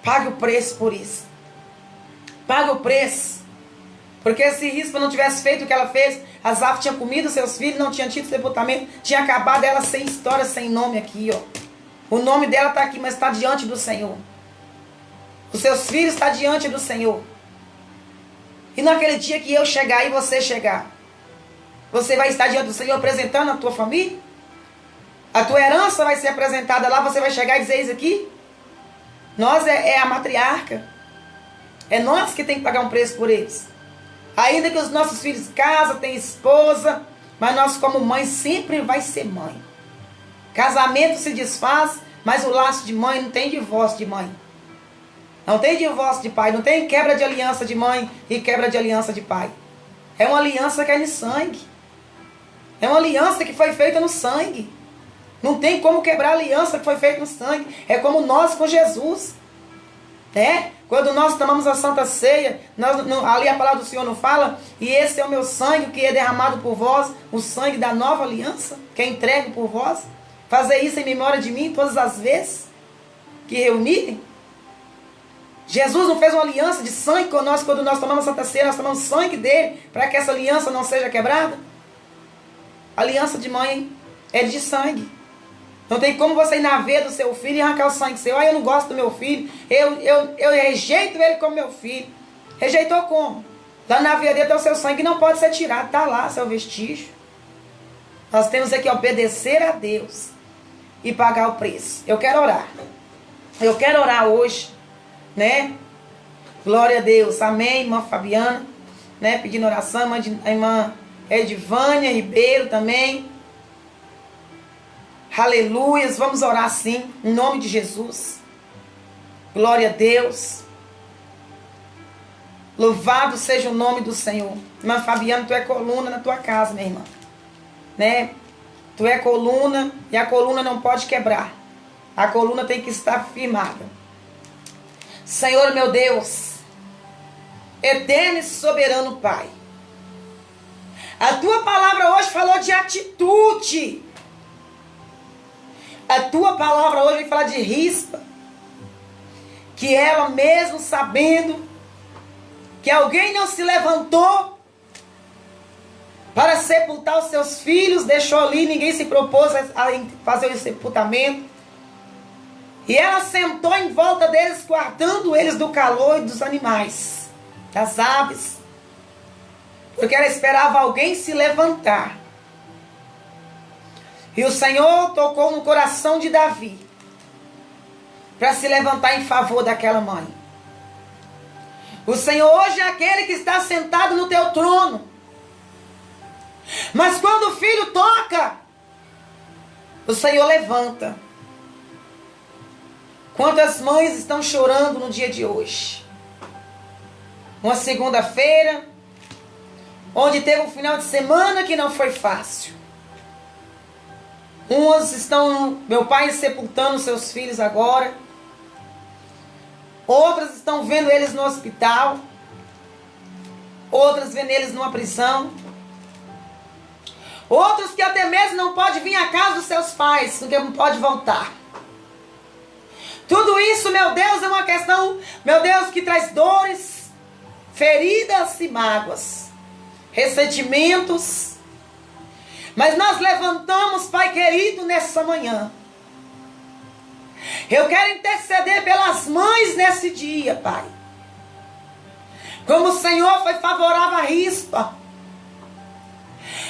Pague o preço por isso. Pague o preço. Porque se Rispa não tivesse feito o que ela fez, Asaf tinha comido seus filhos, não tinha tido sepultamento, tinha acabado ela sem história, sem nome aqui, ó. O nome dela está aqui, mas está diante do Senhor. Os seus filhos estão diante do Senhor. E naquele dia que eu chegar e você chegar, você vai estar diante do Senhor apresentando a tua família? A tua herança vai ser apresentada lá, você vai chegar e dizer isso aqui? Nós é a matriarca. É nós que tem que pagar um preço por eles. Ainda que os nossos filhos casam, têm esposa, mas nós como mãe sempre vai ser mãe. Casamento se desfaz, mas o laço de mãe não tem divórcio de mãe. Não tem divórcio de pai, não tem quebra de aliança de mãe e quebra de aliança de pai. É uma aliança que é de sangue. É uma aliança que foi feita no sangue. Não tem como quebrar a aliança que foi feita no sangue. É como nós com Jesus. Né? Quando nós tomamos a Santa Ceia, ali a palavra do Senhor não fala, e esse é o meu sangue que é derramado por vós, o sangue da nova aliança, que é entregue por vós. Fazer isso em memória de mim todas as vezes que reunirem. Jesus não fez uma aliança de sangue com nós quando nós tomamos a Santa Ceia, nós tomamos sangue dele para que essa aliança não seja quebrada. A aliança de mãe é de sangue. Não tem como você ir na veia do seu filho e arrancar o sangue seu. Ah, eu não gosto do meu filho, eu rejeito ele como meu filho. Rejeitou como? Lá na veia dele está o seu sangue, não pode ser tirado, está lá, seu vestígio. Nós temos que obedecer a Deus e pagar o preço. Eu quero orar. Eu quero orar hoje, né? Glória a Deus. Amém, irmã Fabiana, né? Pedindo oração, a irmã Edivânia Ribeiro também. Aleluias. Vamos orar sim, em nome de Jesus. Glória a Deus. Louvado seja o nome do Senhor. Irmã Fabiana, tu é coluna na tua casa, minha irmã. Né? Tu é coluna e a coluna não pode quebrar. A coluna tem que estar firmada. Senhor meu Deus, eterno e soberano Pai, a tua palavra hoje falou de atitude. A tua palavra hoje vai falar de Rispa, que ela mesmo sabendo que alguém não se levantou para sepultar os seus filhos, deixou ali, ninguém se propôs a fazer o sepultamento. E ela sentou em volta deles, guardando eles do calor e dos animais, das aves. Porque ela esperava alguém se levantar. E o Senhor tocou no coração de Davi para se levantar em favor daquela mãe. O Senhor hoje é aquele que está sentado no teu trono. Mas quando o filho toca, o Senhor levanta. Quantas mães estão chorando no dia de hoje? Uma segunda-feira, onde teve um final de semana que não foi fácil. Umas estão, meu pai, sepultando seus filhos agora. Outras estão vendo eles no hospital. Outras vendo eles numa prisão. Outros que até mesmo não podem vir à casa dos seus pais, porque não pode voltar. Tudo isso, meu Deus, é uma questão, meu Deus, que traz dores, feridas e mágoas, ressentimentos. Mas nós levantamos, Pai querido, nessa manhã. Eu quero interceder pelas mães nesse dia, Pai. Como o Senhor foi favorável a Rispa,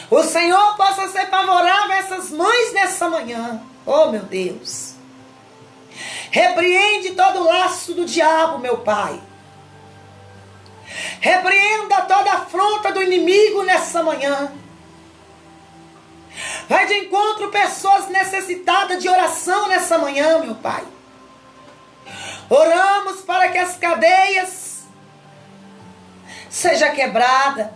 o Senhor possa ser favorável a essas mães nessa manhã. Oh, meu Deus. Repreende todo o laço do diabo, meu Pai. Repreenda toda a afronta do inimigo nessa manhã. Vai de encontro pessoas necessitadas de oração nessa manhã, meu Pai. Oramos para que as cadeias seja quebrada.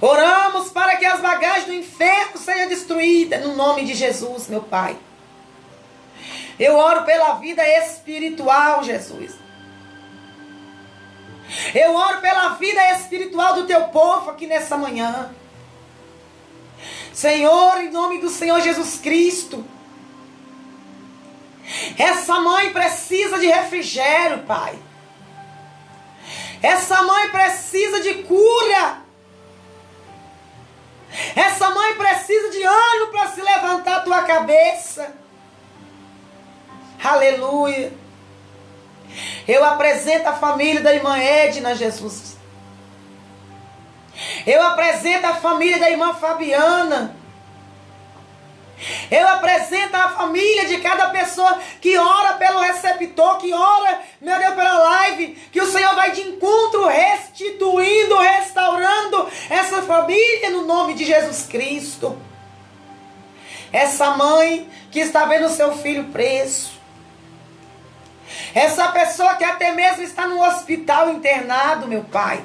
Oramos para que as bagagens do inferno sejam destruídas no nome de Jesus, meu Pai. Eu oro pela vida espiritual, Jesus. Eu oro pela vida espiritual do teu povo aqui nessa manhã. Senhor, em nome do Senhor Jesus Cristo, essa mãe precisa de refrigério, Pai. Essa mãe precisa de cura. Essa mãe precisa de ânimo para se levantar a tua cabeça. Aleluia. Eu apresento a família da irmã Edna, Jesus. Eu apresento a família da irmã Fabiana. Eu apresento a família de cada pessoa que ora pelo receptor, que ora, meu Deus, pela live, que o Senhor vai de encontro, restituindo, restaurando essa família no nome de Jesus Cristo. Essa mãe que está vendo o seu filho preso. Essa pessoa que até mesmo está no hospital internado, meu Pai.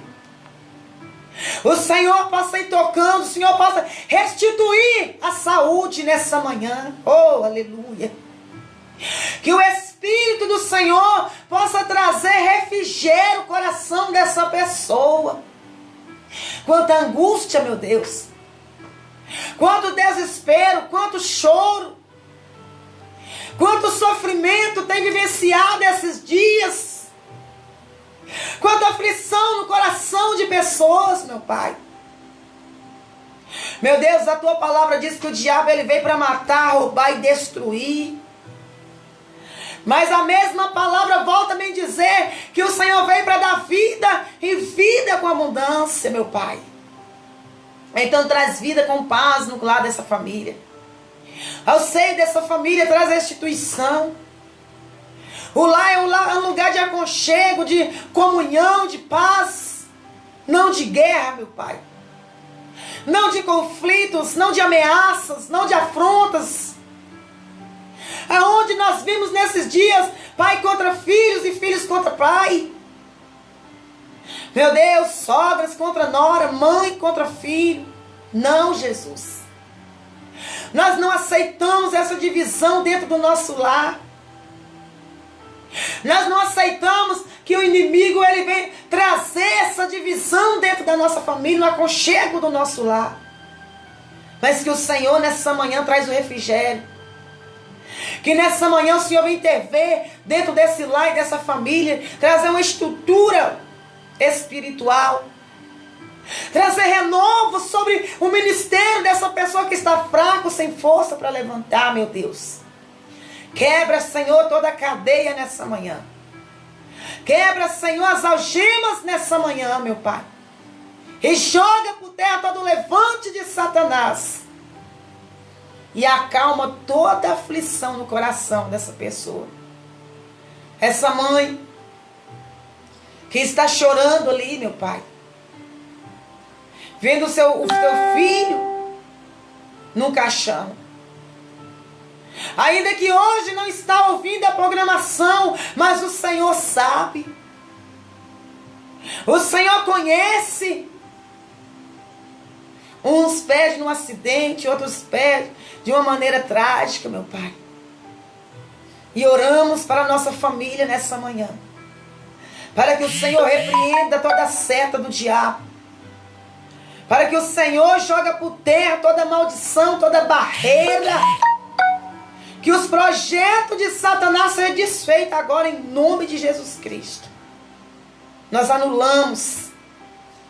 O Senhor possa ir tocando, o Senhor possa restituir a saúde nessa manhã. Oh, aleluia. Que o Espírito do Senhor possa trazer refrigério ao coração dessa pessoa. Quanta angústia, meu Deus. Quanto desespero, quanto choro. Quanto sofrimento tem vivenciado esses dias. Quanta aflição no coração de pessoas, meu Pai. Meu Deus, a tua palavra diz que o diabo ele veio para matar, roubar e destruir. Mas a mesma palavra volta a me dizer que o Senhor veio para dar vida e vida com abundância, meu Pai. Então traz vida com paz no lar dessa família. Ao seio dessa família traz restituição. O lar é um lugar de aconchego, de comunhão, de paz. Não de guerra, meu Pai. Não de conflitos, não de ameaças, não de afrontas. Aonde nós vimos nesses dias pai contra filhos e filhos contra pai. Meu Deus, sogras contra nora, mãe contra filho. Não, Jesus. Nós não aceitamos essa divisão dentro do nosso lar. Nós não aceitamos que o inimigo ele vem trazer essa divisão dentro da nossa família, no aconchego do nosso lar. Mas que o Senhor nessa manhã traz o refrigério. Que nessa manhã o Senhor vem intervir dentro desse lar e dessa família, trazer uma estrutura espiritual. Trazer renovo sobre o ministério dessa pessoa que está fraco, sem força para levantar, meu Deus. Quebra, Senhor, toda a cadeia nessa manhã. Quebra, Senhor, as algemas nessa manhã, meu Pai. E joga por terra todo o levante de Satanás. E acalma toda a aflição no coração dessa pessoa. Essa mãe que está chorando ali, meu Pai. Vendo o teu filho no caixão. Ainda que hoje não está ouvindo a programação, mas o Senhor sabe. O Senhor conhece. Uns perdem num acidente, outros perdem de uma maneira trágica, meu Pai. E oramos para a nossa família nessa manhã. Para que o Senhor repreenda toda a seta do diabo. Para que o Senhor jogue por terra toda maldição, toda barreira. Que os projetos de Satanás sejam desfeitos agora em nome de Jesus Cristo. Nós anulamos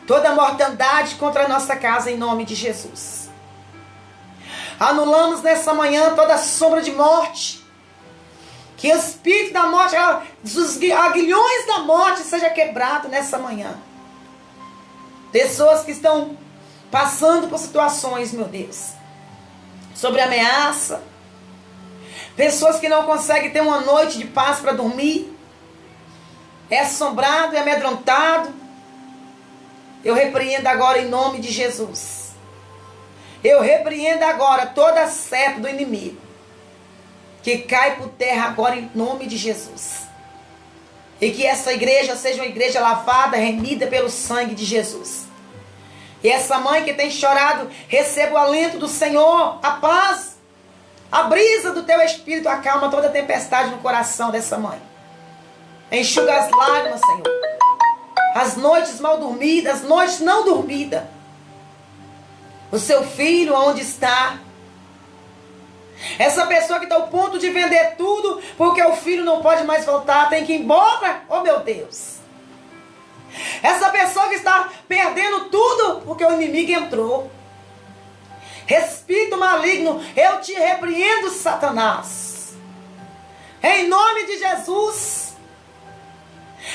toda mortandade contra a nossa casa em nome de Jesus. Anulamos nessa manhã toda sombra de morte. Que o espírito da morte, os aguilhões da morte seja quebrado nessa manhã. Pessoas que estão passando por situações, meu Deus, sobre ameaça. Pessoas que não conseguem ter uma noite de paz para dormir. É assombrado, é amedrontado. Eu repreendo agora em nome de Jesus. Eu repreendo agora toda a seta do inimigo. Que cai por terra agora em nome de Jesus. E que essa igreja seja uma igreja lavada, remida pelo sangue de Jesus. E essa mãe que tem chorado, receba o alento do Senhor, a paz, a brisa do teu espírito, acalma toda tempestade no coração dessa mãe. Enxuga as lágrimas, Senhor. As noites mal dormidas, as noites não dormidas. O seu filho, onde está? Essa pessoa que está ao ponto de vender tudo, porque o filho não pode mais voltar, tem que ir embora. Oh, meu Deus. Essa pessoa que está perdendo tudo, porque o inimigo entrou. Espírito maligno, eu te repreendo, Satanás. Em nome de Jesus.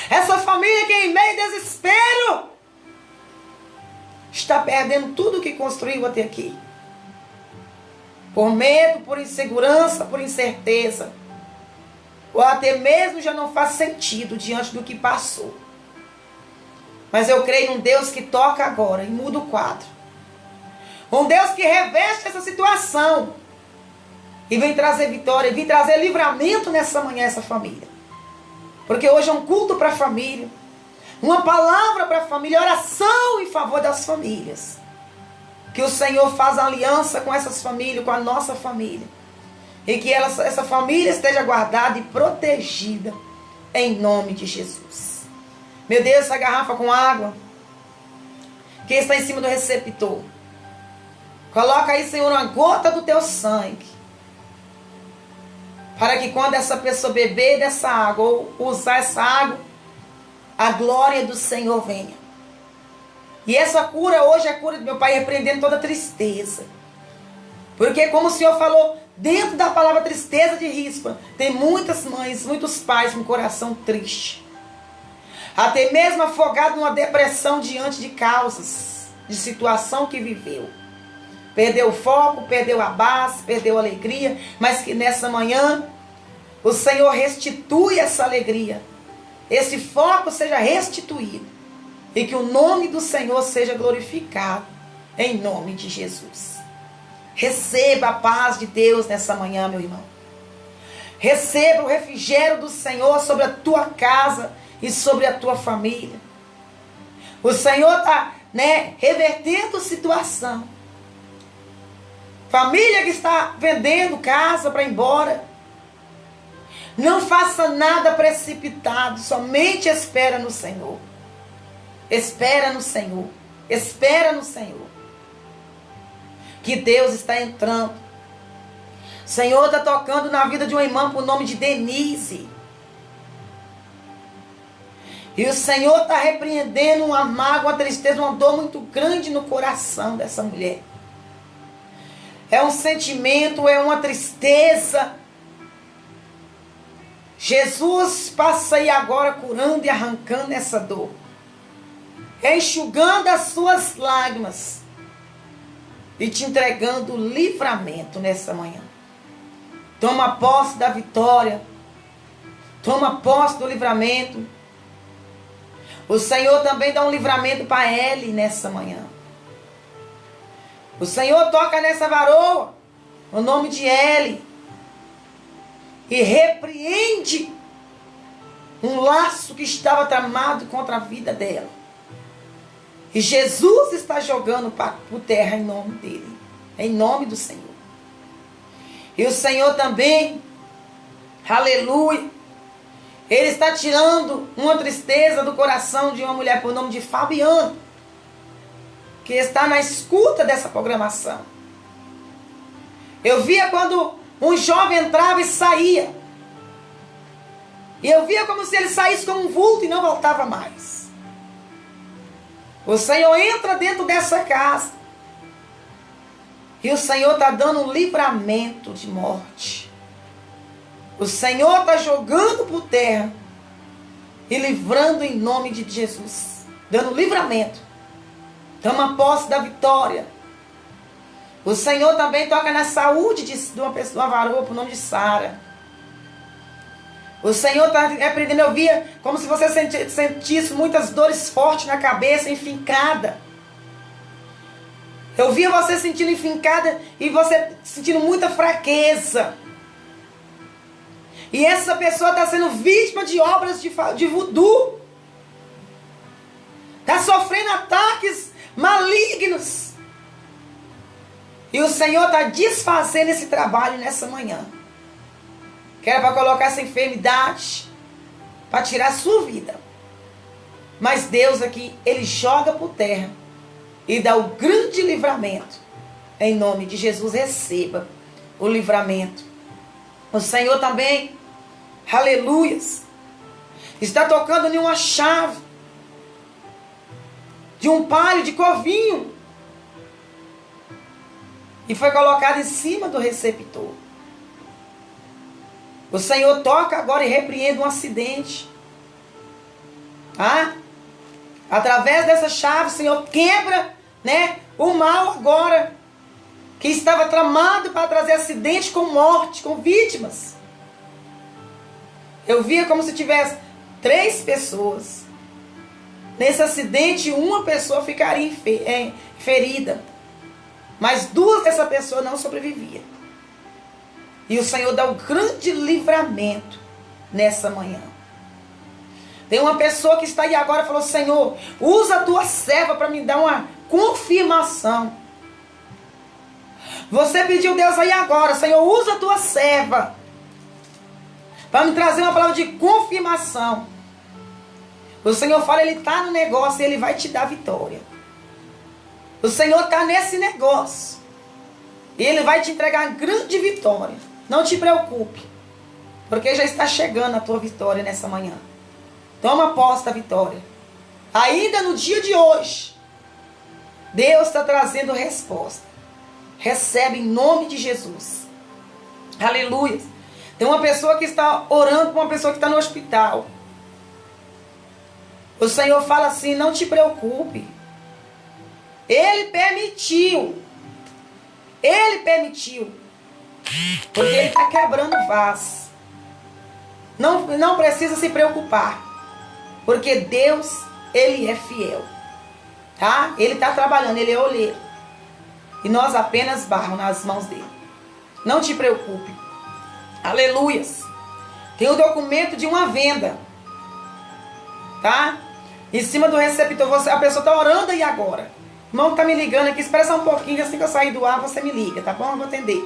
Essa família que em meio ao desespero está perdendo tudo que construiu até aqui. Por medo, por insegurança, por incerteza. Ou até mesmo já não faz sentido diante do que passou. Mas eu creio num Deus que toca agora e muda o quadro. Um Deus que reveste essa situação. E vem trazer vitória, vem trazer livramento nessa manhã, essa família. Porque hoje é um culto para a família. Uma palavra para a família, oração em favor das famílias. Que o Senhor faz aliança com essas famílias, com a nossa família. E que essa família esteja guardada e protegida em nome de Jesus. Meu Deus, essa garrafa com água que está em cima do receptor. Coloca aí, Senhor, uma gota do teu sangue. Para que quando essa pessoa beber dessa água ou usar essa água, a glória do Senhor venha. E essa cura hoje é a cura do meu Pai, repreendendo toda tristeza. Porque como o Senhor falou, dentro da palavra tristeza de rispa, tem muitas mães, muitos pais com o coração triste. Até mesmo afogado numa depressão diante de causas, de situação que viveu. Perdeu o foco, perdeu a base, perdeu a alegria, mas que nessa manhã o Senhor restitui essa alegria. Esse foco seja restituído. E que o nome do Senhor seja glorificado. Em nome de Jesus. Receba a paz de Deus nessa manhã, meu irmão. Receba o refrigério do Senhor sobre a tua casa e sobre a tua família. O Senhor está, revertendo a situação. Família que está vendendo casa para ir embora. Não faça nada precipitado, somente espera no Senhor. Espera no Senhor. Espera no Senhor. Que Deus está entrando. O Senhor está tocando na vida de uma irmã por nome de Denise. E o Senhor está repreendendo uma mágoa, uma tristeza, uma dor muito grande no coração dessa mulher. É um sentimento, é uma tristeza. Jesus passa aí agora curando e arrancando essa dor. Enxugando as suas lágrimas. E te entregando livramento nessa manhã. Toma posse da vitória. Toma posse do livramento. O Senhor também dá um livramento para Eli nessa manhã. O Senhor toca nessa varoa, no nome de Eli. E repreende um laço que estava tramado contra a vida dela. E Jesus está jogando por terra em nome dele. Em nome do Senhor. E o Senhor também, aleluia, Ele está tirando uma tristeza do coração de uma mulher por nome de Fabiana, que está na escuta dessa programação. Eu via quando um jovem entrava e saía. E eu via como se ele saísse como um vulto e não voltava mais. O Senhor entra dentro dessa casa. E o Senhor está dando um livramento de morte. O Senhor está jogando por terra e livrando em nome de Jesus. Dando livramento. Toma posse da vitória. O Senhor também toca na saúde de uma pessoa, uma varoa, por nome de Sara. O Senhor está repreendendo. Eu via como se você sentisse muitas dores fortes na cabeça, enfincada. Eu via você sentindo enfincada e você sentindo muita fraqueza. E essa pessoa está sendo vítima de obras de voodoo. Está sofrendo ataques malignos. E o Senhor está desfazendo esse trabalho nessa manhã. Que era para colocar essa enfermidade, para tirar a sua vida. Mas Deus aqui, Ele joga por terra e dá o grande livramento. Em nome de Jesus, receba o livramento. O Senhor também, aleluias, está tocando em uma chave de um palho de covinho e foi colocado em cima do receptor. O Senhor toca agora e repreende um acidente. Através dessa chave, o Senhor quebra, o mal agora que estava tramado para trazer acidente com morte, com vítimas. Eu via como se tivesse 3 pessoas. Nesse acidente, uma pessoa ficaria ferida. Mas 2 dessa pessoa não sobreviviam. E o Senhor dá um grande livramento nessa manhã. Tem uma pessoa que está aí agora e falou: Senhor, usa a tua serva para me dar uma confirmação. Você pediu Deus aí agora: Senhor, usa a tua serva para me trazer uma palavra de confirmação. O Senhor fala, Ele está no negócio e Ele vai te dar vitória. O Senhor está nesse negócio e Ele vai te entregar grande vitória. Não te preocupe, porque já está chegando a tua vitória nessa manhã. Toma posse da vitória. Ainda no dia de hoje, Deus está trazendo resposta. Recebe em nome de Jesus. Aleluia. Tem uma pessoa que está orando com uma pessoa que está no hospital. O Senhor fala assim: não te preocupe. Ele permitiu. Ele permitiu. Porque Ele está quebrando vaso. Não precisa se preocupar. Porque Deus, Ele é fiel. Tá? Ele está trabalhando, Ele é oleiro. E nós apenas barro nas mãos dele. Não te preocupe. Aleluias. Tem o documento de uma venda. Tá? Em cima do receptor. A pessoa está orando aí agora. O irmão está me ligando aqui. Espera só um pouquinho. Assim que eu sair do ar, você me liga. Tá bom? Eu vou atender.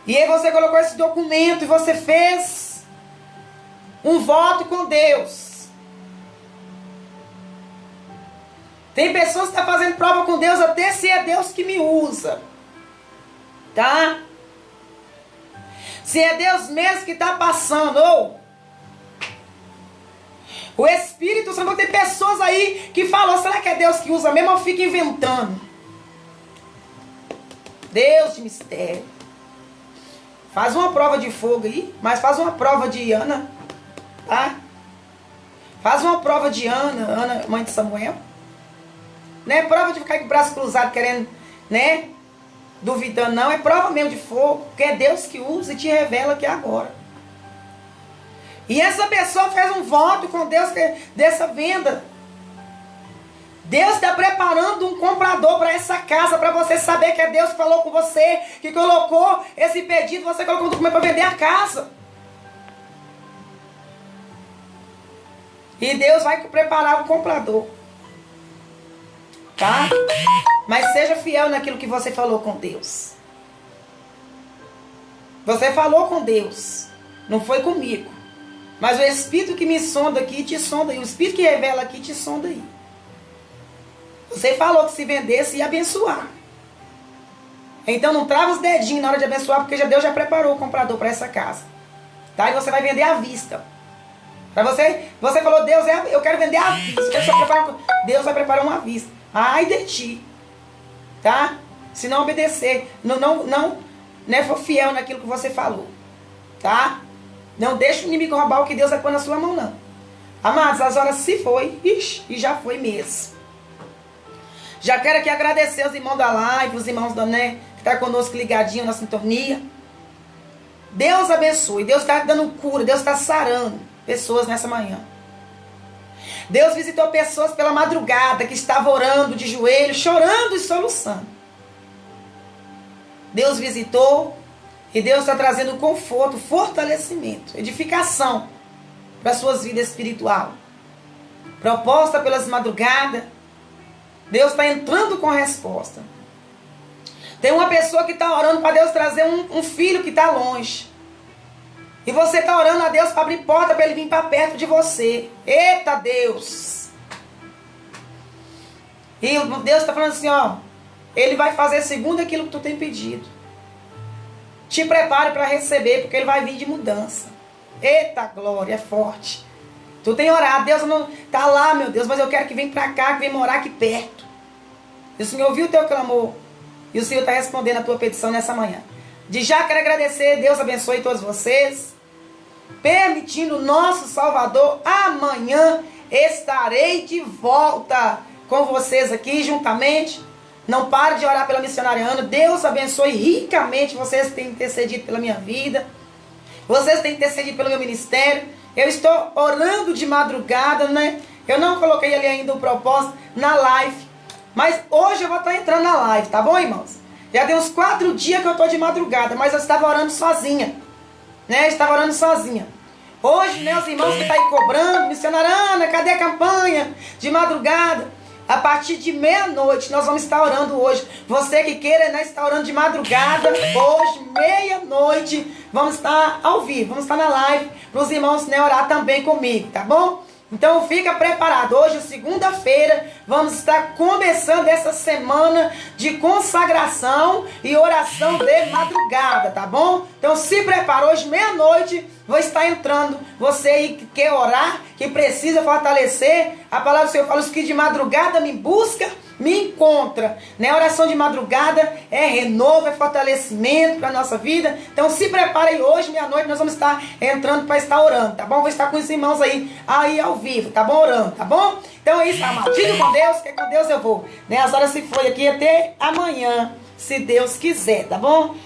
E aí você colocou esse documento. E você fez um voto com Deus. Tem pessoas que estão fazendo prova com Deus até se é Deus que me usa. Tá? Se é Deus mesmo que está passando. O Espírito Santo, tem pessoas aí que falam: será que é Deus que usa mesmo? Eu fico inventando. Deus de mistério. Faz uma prova de fogo aí. Mas faz uma prova de Ana. Tá? Faz uma prova de Ana, mãe de Samuel. Não é prova de ficar com o braço cruzado querendo, duvidando, não. É prova mesmo de fogo. Que é Deus que usa e te revela aqui agora. E essa pessoa fez um voto com Deus dessa venda. Deus está preparando um comprador para essa casa. Para você saber que é Deus que falou com você. Que colocou esse pedido. Você colocou um documento para vender a casa. E Deus vai preparar o comprador. Tá? Mas seja fiel naquilo que você falou com Deus. Você falou com Deus. Não foi comigo. Mas o Espírito que me sonda aqui te sonda. E o Espírito que revela aqui te sonda aí. Você falou que se vendesse ia abençoar. Então não trava os dedinhos na hora de abençoar. Porque Deus já preparou o comprador para essa casa. Tá? E você vai vender à vista. Para você falou: Deus, eu quero vender à vista. Deus vai preparar uma à vista. Ai de ti, tá? Se não obedecer, não for fiel naquilo que você falou, tá? Não deixe o inimigo roubar o que Deus vai pôr na sua mão, não. Amados, as horas se foi, e já foi mesmo. Já quero aqui agradecer os irmãos da live, os irmãos que estão conosco ligadinho na sintonia. Deus abençoe, Deus está dando cura, Deus está sarando pessoas nessa manhã. Deus visitou pessoas pela madrugada que estavam orando de joelhos, chorando e soluçando. Deus visitou E Deus está trazendo conforto, fortalecimento, edificação para suas vidas espiritual. Proposta pelas madrugadas. Deus está entrando com resposta. Tem uma pessoa que está orando para Deus trazer um filho que está longe. E você está orando a Deus para abrir porta para ele vir para perto de você. Eita Deus! E Deus está falando assim, ó. Ele vai fazer segundo aquilo que tu tem pedido. Te prepare para receber, porque ele vai vir de mudança. Eita glória, é forte. Tu tem orado, Deus não está lá, meu Deus, mas eu quero que venha para cá, que venha morar aqui perto. E o Senhor ouviu o teu clamor. E o Senhor está respondendo a tua petição nessa manhã. De já quero agradecer, Deus abençoe todos vocês. Permitindo nosso Salvador, amanhã estarei de volta com vocês aqui juntamente. Não pare de orar pela missionária Ana. Deus abençoe ricamente. Vocês têm intercedido pela minha vida. Vocês têm intercedido pelo meu ministério. Eu estou orando de madrugada, né? Eu não coloquei ali ainda o propósito na live. Mas hoje eu vou estar entrando na live, tá bom, irmãos? Já tem uns 4 dias que eu estou de madrugada, mas eu estava orando sozinha. Né? Eu estava orando sozinha. Hoje, meus irmãos que estão aí cobrando, missionária Ana, cadê a campanha de madrugada? A partir de meia-noite, nós vamos estar orando hoje. Você que queira, né, estar orando de madrugada, hoje, meia-noite, vamos estar ao vivo, vamos estar na live, para os irmãos, né, orar também comigo, tá bom? Então fica preparado, hoje, segunda-feira, vamos estar começando essa semana de consagração e oração de madrugada, tá bom? Então se prepara, hoje, meia-noite, vou estar entrando. Você aí que quer orar, que precisa fortalecer, a palavra do Senhor fala, os que de madrugada me busca, me encontra. Né? Oração de madrugada é renovo, é fortalecimento para a nossa vida. Então se prepare aí, hoje, meia-noite, nós vamos estar entrando para estar orando, tá bom? Vou estar com os irmãos aí ao vivo, tá bom? Orando, tá bom? Então é isso, amado. Fique com Deus, que com Deus eu vou. Né? As horas se foi aqui até amanhã, se Deus quiser, tá bom?